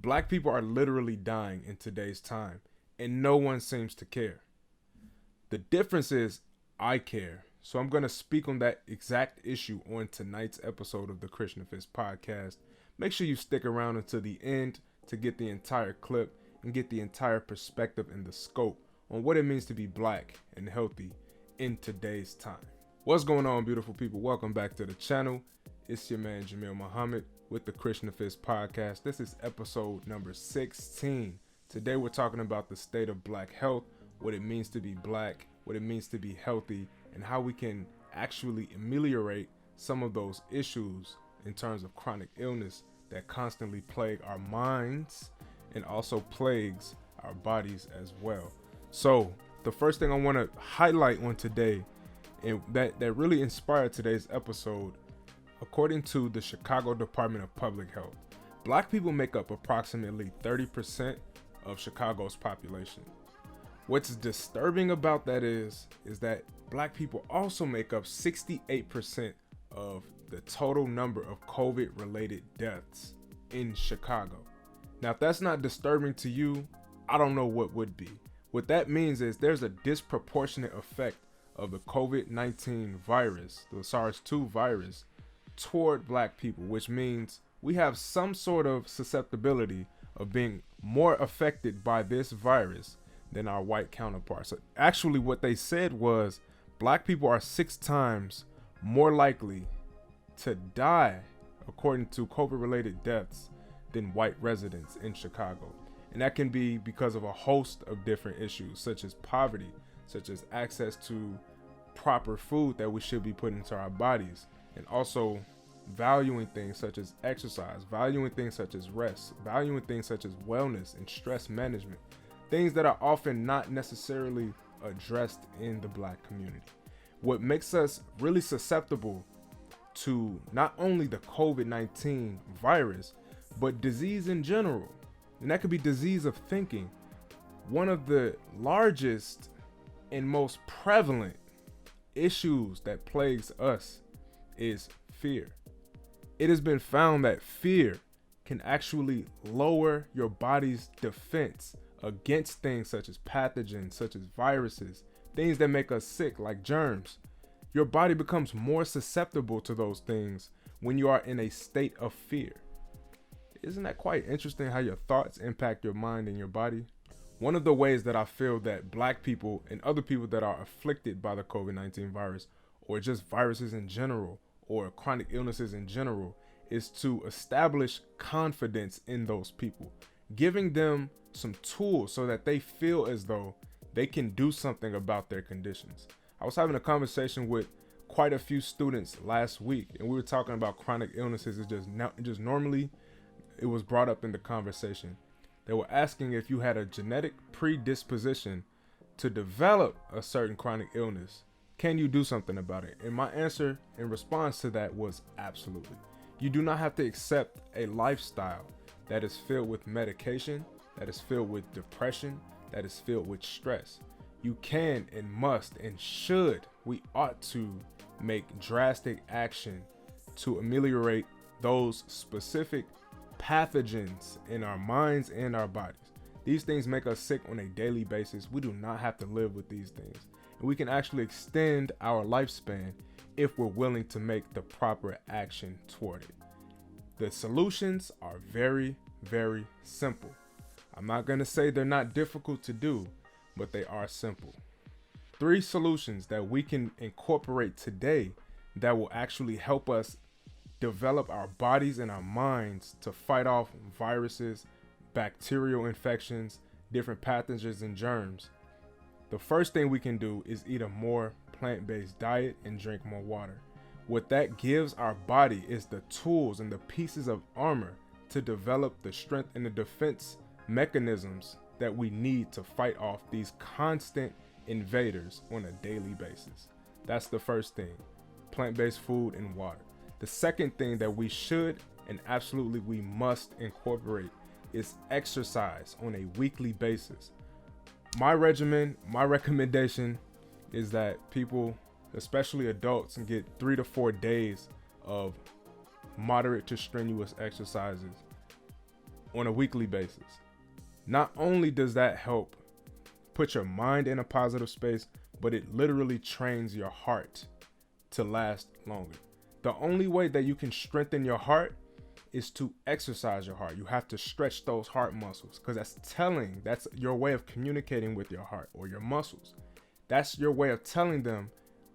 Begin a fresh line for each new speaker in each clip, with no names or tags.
Black people are literally dying in today's time, and no one seems to care. The difference is I care. So I'm going to speak on that exact issue on tonight's episode of the Krishna podcast. Make sure you stick around until the end to get the entire clip and get the entire perspective and the scope on what it means to be black and healthy in today's time. What's going on, beautiful people? Welcome back to the channel. It's your man Jamil Muhammad with the Krishna podcast. This is episode number 16. Today we're talking about the state of black health, what it means to be black, what it means to be healthy, and how we can actually ameliorate some of those issues in terms of chronic illness that constantly plague our minds and also plagues our bodies as well. So the first thing I want to highlight on today, and that really inspired today's episode, according to the Chicago Department of Public Health, black people make up approximately 30% of Chicago's population. What's disturbing about that is that black people also make up 68% of the total number of COVID-related deaths in Chicago. Now, if that's not disturbing to you, I don't know what would be. What that means is there's a disproportionate effect of the COVID-19 virus, the SARS-2 virus, toward black people, which means we have some sort of susceptibility of being more affected by this virus than our white counterparts. So actually what they said was black people are 6 times more likely to die, according to COVID-related deaths, than white residents in Chicago. And that can be because of a host of different issues, such as poverty, such as access to proper food that we should be putting into our bodies, and also valuing things such as exercise, valuing things such as rest, valuing things such as wellness and stress management, things that are often not necessarily addressed in the black community. What makes us really susceptible to not only the COVID-19 virus, but disease in general, and that could be disease of thinking. One of the largest and most prevalent issues that plagues us is fear. It has been found that fear can actually lower your body's defense against things such as pathogens, such as viruses, things that make us sick like germs. Your body becomes more susceptible to those things when you are in a state of fear. Isn't that quite interesting how your thoughts impact your mind and your body? One of the ways that I feel that black people and other people that are afflicted by the COVID-19 virus, or just viruses in general, or chronic illnesses in general, is to establish confidence in those people, giving them some tools so that they feel as though they can do something about their conditions. I was having a conversation with quite a few students last week, and we were talking about chronic illnesses. Just normally, it was brought up in the conversation. They were asking if you had a genetic predisposition to develop a certain chronic illness, can you do something about it? And my answer in response to that was absolutely. You do not have to accept a lifestyle that is filled with medication, that is filled with depression, that is filled with stress. You can and must and should, we ought to make drastic action to ameliorate those specific pathogens in our minds and our bodies. These things make us sick on a daily basis. We do not have to live with these things. And we can actually extend our lifespan if we're willing to make the proper action toward it. The solutions are very, very simple. I'm not going to say they're not difficult to do, but they are simple. 3 solutions that we can incorporate today that will actually help us develop our bodies and our minds to fight off viruses, bacterial infections, different pathogens and germs. The first thing we can do is eat a more plant-based diet and drink more water. What that gives our body is the tools and the pieces of armor to develop the strength and the defense mechanisms that we need to fight off these constant invaders on a daily basis. That's the first thing, plant-based food and water. The second thing that we should and absolutely we must incorporate is exercise on a weekly basis. My regimen, my recommendation is that people, especially adults, get 3 to 4 days of moderate to strenuous exercises on a weekly basis. Not only does that help put your mind in a positive space, but it literally trains your heart to last longer. The only way that you can strengthen your heart is to exercise your heart. You have to stretch those heart muscles, because that's your way of communicating with your heart or your muscles. That's your way of telling them,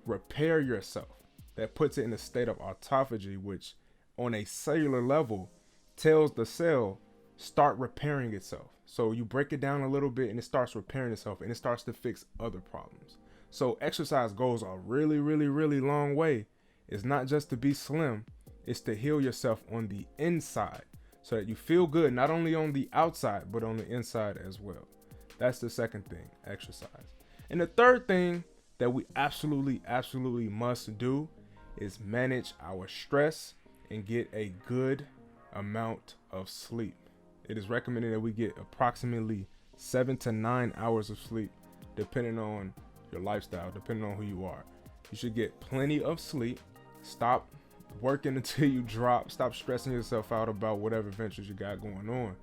repair yourself. That puts it in a state of autophagy, which on a cellular level tells the cell, start repairing itself. So you break it down a little bit and it starts repairing itself, and it starts to fix other problems. So exercise goes a really, really, really long way. It's not just to be slim, it's to heal yourself on the inside so that you feel good, not only on the outside, but on the inside as well. That's the second thing, exercise. And the third thing that we absolutely must do is manage our stress and get a good amount of sleep. It is recommended that we get approximately 7 to 9 hours of sleep, depending on your lifestyle, depending on who you are. You should get plenty of sleep. Stop working until you drop. Stop stressing yourself out about whatever ventures you got going on.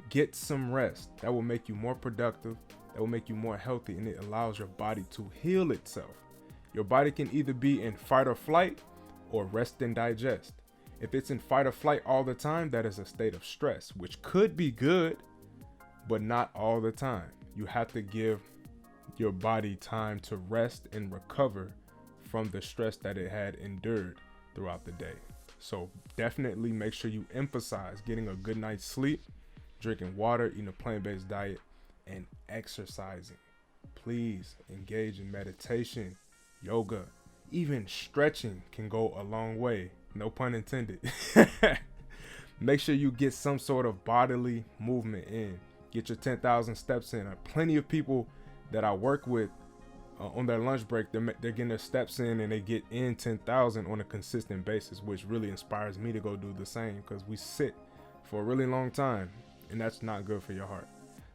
Get some rest. That will make you more productive. That will make you more healthy, and it allows your body to heal itself. Your body can either be in fight or flight or rest and digest. If it's in fight or flight all the time, that is a state of stress, which could be good, but not all the time. You have to give your body time to rest and recover from the stress that it had endured throughout the day. So definitely make sure you emphasize getting a good night's sleep, drinking water, eating a plant-based diet, and exercising. Please engage in meditation, yoga, even stretching can go a long way. No pun intended. Make sure you get some sort of bodily movement in. Get your 10,000 steps in. Plenty of people that I work with on their lunch break, they're getting their steps in, and they get in 10,000 on a consistent basis, which really inspires me to go do the same, because we sit for a really long time, and that's not good for your heart.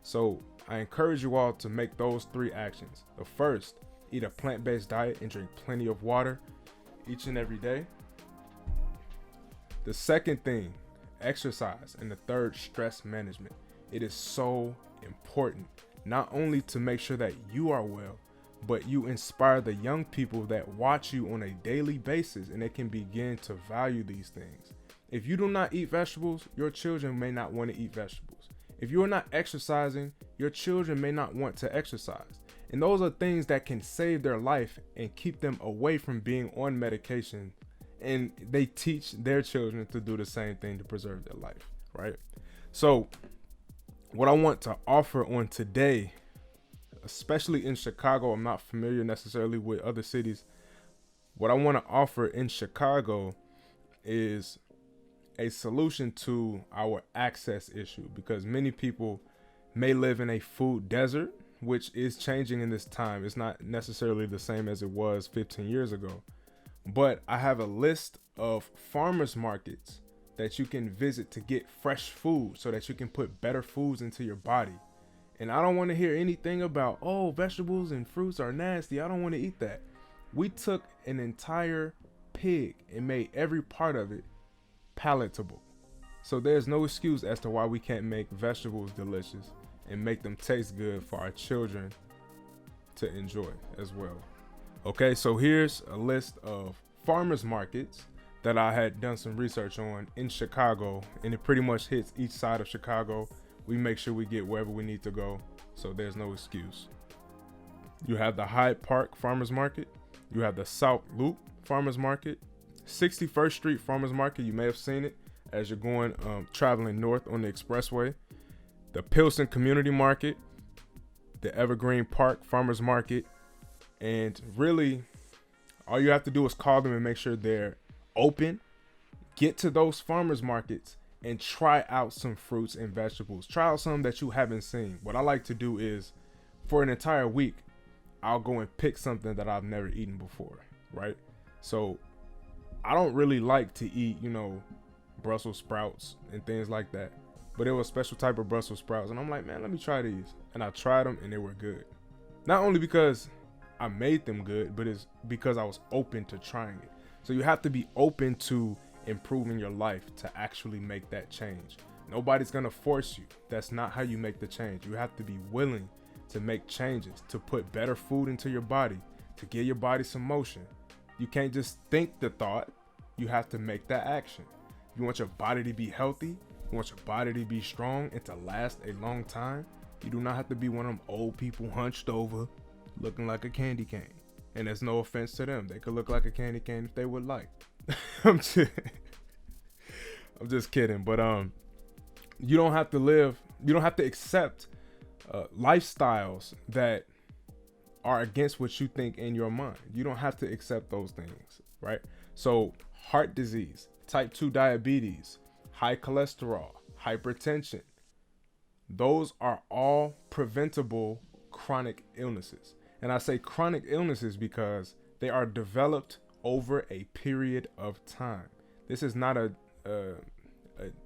So I encourage you all to make those 3 actions. The first, eat a plant-based diet and drink plenty of water each and every day. The second thing, exercise. And the third, stress management. It is so important, not only to make sure that you are well, but you inspire the young people that watch you on a daily basis, and they can begin to value these things. If you do not eat vegetables, your children may not want to eat vegetables. If you are not exercising, your children may not want to exercise. And those are things that can save their life and keep them away from being on medication. And they teach their children to do the same thing to preserve their life, right? So what I want to offer on today, especially in Chicago, I'm not familiar necessarily with other cities. What I want to offer in Chicago is a solution to our access issue, because many people may live in a food desert, which is changing in this time. It's not necessarily the same as it was 15 years ago. But I have a list of farmers markets that you can visit to get fresh food so that you can put better foods into your body. And I don't want to hear anything about, oh, vegetables and fruits are nasty. I don't want to eat that. We took an entire pig and made every part of it palatable. So there's no excuse as to why we can't make vegetables delicious and make them taste good for our children to enjoy as well. Okay, so here's a list of farmers markets that I had done some research on in Chicago, and it pretty much hits each side of Chicago. We make sure we get wherever we need to go, so there's no excuse. You have the Hyde Park Farmers Market. You have the South Loop Farmers Market. 61st Street Farmers Market, you may have seen it as you're going traveling north on the expressway. The Pilsen Community Market. The Evergreen Park Farmers Market. And really, all you have to do is call them and make sure they're open. Get to those farmers markets and try out some fruits and vegetables. Try out some that you haven't seen. What I like to do is, for an entire week, I'll go and pick something that I've never eaten before, right? So I don't really like to eat, Brussels sprouts and things like that. But it was a special type of Brussels sprouts. And I'm like, man, let me try these. And I tried them and they were good. Not only because I made them good, but it's because I was open to trying it. So you have to be open to improving your life to actually make that change. Nobody's going to force you. That's not how you make the change. You have to be willing to make changes, to put better food into your body, to give your body some motion. You can't just think the thought. You have to make that action. You want your body to be healthy. You want your body to be strong and to last a long time. You do not have to be one of them old people hunched over, looking like a candy cane. And there's no offense to them. They could look like a candy cane if they would like. I'm just kidding. But you don't have to accept lifestyles that are against what you think in your mind. You don't have to accept those things, right? So heart disease, type 2 diabetes, high cholesterol, hypertension, those are all preventable chronic illnesses. And I say chronic illnesses because they are developed over a period of time. This is not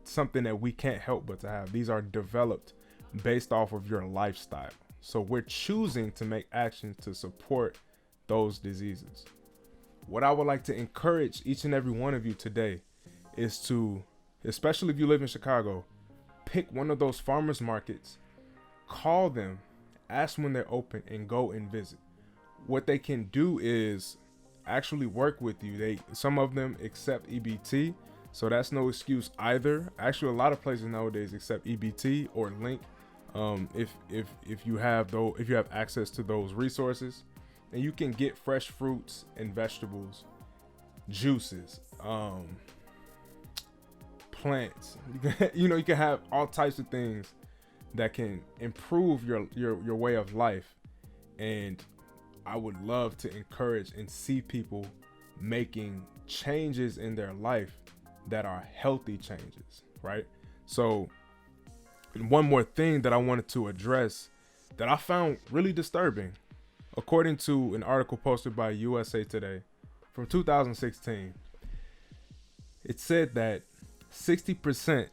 something that we can't help but to have. These are developed based off of your lifestyle. So we're choosing to make actions to support those diseases. What I would like to encourage each and every one of you today is to, especially if you live in Chicago, pick one of those farmers markets, call them, ask when they're open, and go and visit. What they can do is actually work with you. Some of them accept EBT, so that's no excuse either. Actually, a lot of places nowadays accept EBT or Link. If you have access to those resources, and you can get fresh fruits and vegetables, juices, plants. You can have all types of things that can improve your way of life. And I would love to encourage and see people making changes in their life that are healthy changes, right? So one more thing that I wanted to address that I found really disturbing, according to an article posted by USA Today from 2016, it said that 60%,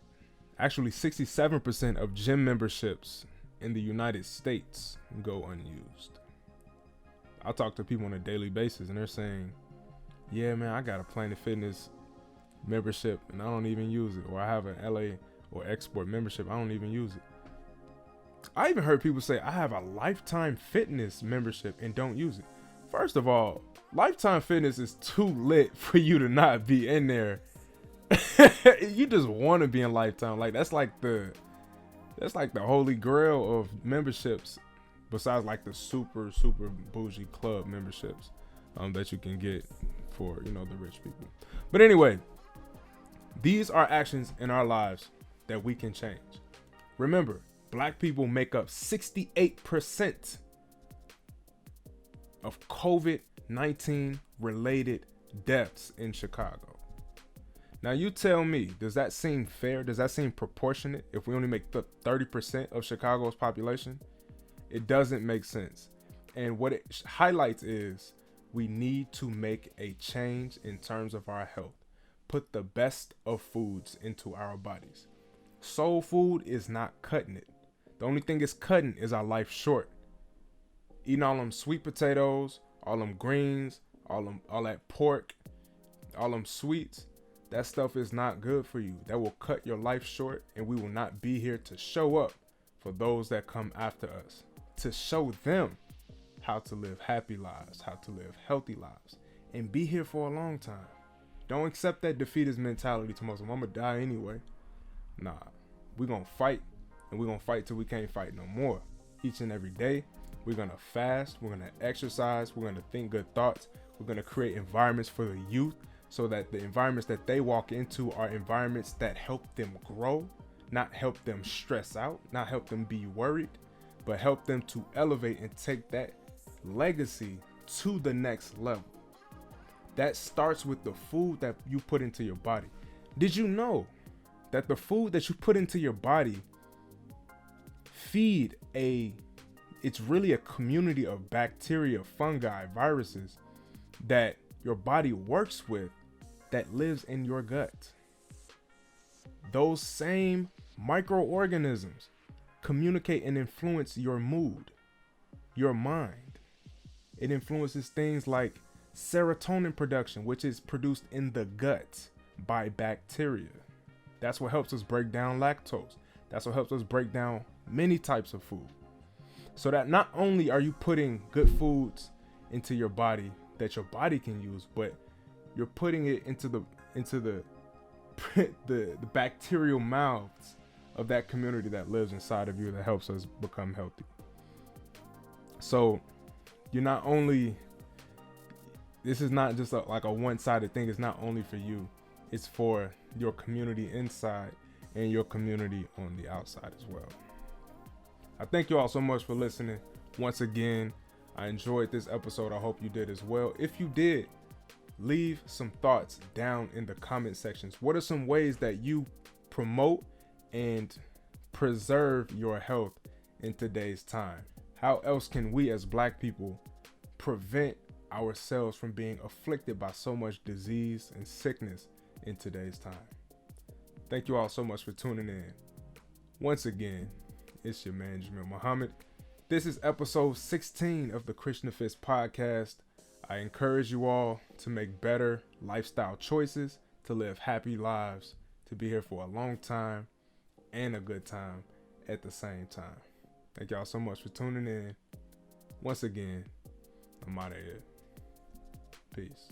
actually 67% of gym memberships in the United States go unused. I talk to people on a daily basis and they're saying, yeah, man, I got a Planet Fitness membership and I don't even use it. Or I have an LA or Export membership, I don't even use it. I even heard people say, I have a Lifetime Fitness membership and don't use it. First of all, Lifetime Fitness is too lit for you to not be in there. You just want to be in Lifetime. Like that's like the holy grail of memberships, besides like the super bougie club memberships that you can get for the rich people. But anyway, these are actions in our lives that we can change. Remember, Black people make up 68% of COVID-19 related deaths in Chicago. Now you tell me, does that seem fair? Does that seem proportionate if we only make 30% of Chicago's population? It doesn't make sense. And what it highlights is we need to make a change in terms of our health. Put the best of foods into our bodies. Soul food is not cutting it. The only thing it's cutting is our life short. Eating all them sweet potatoes, all them greens, all that pork, all them sweets, that stuff is not good for you. That will cut your life short, and we will not be here to show up for those that come after us, to show them how to live happy lives, how to live healthy lives, and be here for a long time. Don't accept that defeatist mentality to most of them. I'm gonna die anyway. Nah, we're gonna fight, and we're gonna fight till we can't fight no more. Each and every day, we're gonna fast, we're gonna exercise, we're gonna think good thoughts, we're gonna create environments for the youth so that the environments that they walk into are environments that help them grow, not help them stress out, not help them be worried, but help them to elevate and take that legacy to the next level. That starts with the food that you put into your body. Did you know that the food that you put into your body it's really a community of bacteria, fungi, viruses that your body works with that lives in your gut? Those same microorganisms communicate and influence your mood, your mind. It influences things like serotonin production, which is produced in the gut by bacteria. That's what helps us break down lactose. That's what helps us break down many types of food. So that not only are you putting good foods into your body that your body can use, but you're putting it into the the bacterial mouths of that community that lives inside of you, that helps us become healthy. So you're not only, this is not just like a one-sided thing. It's not only for you, it's for your community inside and your community on the outside as well. I thank you all so much for listening. Once again, I enjoyed this episode. I hope you did as well. If you did, leave some thoughts down in the comment sections. What are some ways that you promote and preserve your health in today's time? How else can we as Black people prevent ourselves from being afflicted by so much disease and sickness in today's time? Thank you all so much for tuning in. Once again, it's your man, Jamil Muhammad. This is episode 16 of the Krishna Fist podcast. I encourage you all to make better lifestyle choices, to live happy lives, to be here for a long time and a good time at the same time. Thank y'all so much for tuning in. Once again, I'm out of here. Peace.